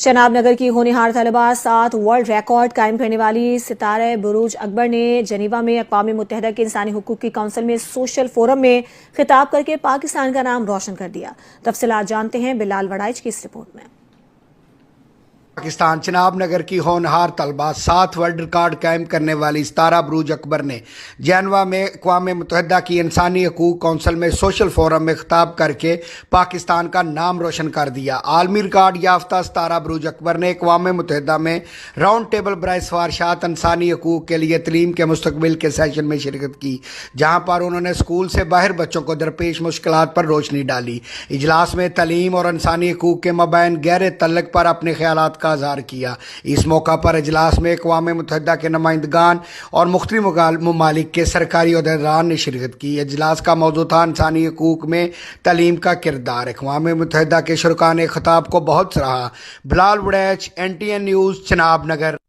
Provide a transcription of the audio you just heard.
شناب نگر کی ہونہار طلبہ 7 world record قائم کرنے والی ستارہ بروج اکبر نے جنیوا میں اقوام متحدہ کے انسانی حقوق کی کونسل میں سوشل فورم میں خطاب کر کے پاکستان کا نام روشن کر دیا۔ تفصیلات جانتے ہیں بلال وڑائچ کی اس رپورٹ میں۔ پاکستان شناب نگر کی ہونہار طلبہ 7 ورلڈ ریکارڈ قائم کرنے والی ستارہ بروج اکبر نے جنیوا میں اقوام متحدہ کی انسانی حقوق کونسل میں سوشل فورم میں خطاب کر کے پاکستان کا نام روشن کر دیا۔ عالمی ریکارڈ یافتہ ستارہ بروج اکبر نے اقوام متحدہ میں راؤنڈ ٹیبل برائے سفارشات انسانی حقوق کے لیے تعلیم کے مستقبل کے سیشن میں شرکت کی، جہاں پر انہوں نے اسکول سے باہر بچوں کو درپیش مشکلات پر روشنی ڈالی۔ اجلاس میں تعلیم اور انسانی حقوق کے مابین گہرے تعلق پر اپنے خیالات کا اظہار کیا۔ اس موقع پر اجلاس میں اقوام متحدہ کے نمائندگان اور مختلف ممالک کے سرکاری عہدیداران نے شرکت کی۔ اجلاس کا موضوع تھا انسانی حقوق میں تعلیم کا کردار۔ اقوام متحدہ کے شرکاء نے خطاب کو بہت سراہا۔ بلال وڑائچ، NTN نیوز، شناب نگر۔